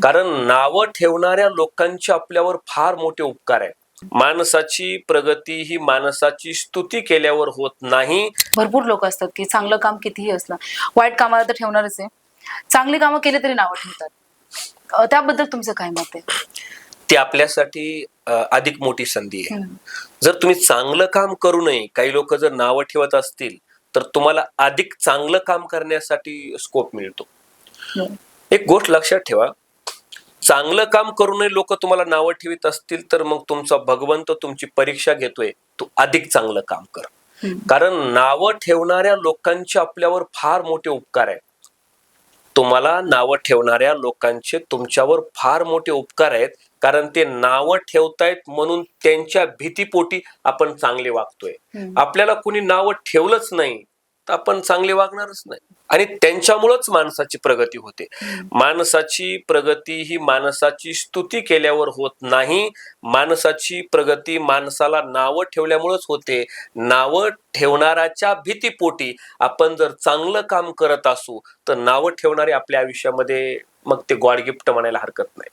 कारण नावं ठेवणाऱ्या लोकांचे आपल्यावर फार मोठे उपकार आहेत. माणसाची प्रगती ही माणसाची स्तुती केल्यावर होत नाही. भरपूर लोक असतात की चांगलं काम कितीही असलं, वाईट कामाला तर ठेवणारच आहे, चांगली कामं केली तरी नावं ठेवतात. त्याबद्दल तुमचं काय मत आहे? ती आपल्यासाठी अधिक मोठी संधी आहे. जर तुम्ही चांगलं काम करू नये, काही लोक जर नावं ठेवत असतील, तर तुम्हाला अधिक चांगलं काम करण्यासाठी स्कोप मिळतो. एक गोष्ट लक्षात ठेवा, चांगलं काम करू नये लोक तुम्हाला नावं ठेवीत असतील, तर मग तुमचा भगवंत तुमची परीक्षा घेतोय, तू अधिक चांगलं काम कर. कारण नावं ठेवणाऱ्या लोकांचे आपल्यावर फार मोठे उपकार आहेत. तुम्हाला नावं ठेवणाऱ्या लोकांचे तुमच्यावर फार मोठे उपकार आहेत, कारण ते नावं ठेवतायत म्हणून त्यांच्या भीतीपोटी आपण चांगले वागतोय. आपल्याला कुणी नावं ठेवलंच नाही तर आपण चांगले वागणारच नाही, आणि त्यांच्यामुळेच माणसाची प्रगती होते. माणसाची प्रगती ही माणसाची स्तुती केल्यावर होत नाही. माणसाची प्रगती माणसाला नावं ठेवल्यामुळेच होते. नावं ठेवणाऱ्याच्या भीतीपोटी आपण जर चांगलं काम करत असू, तर नावं ठेवणारे आपल्या आयुष्यामध्ये मग ते गॉड गिफ्ट म्हणायला हरकत नाही.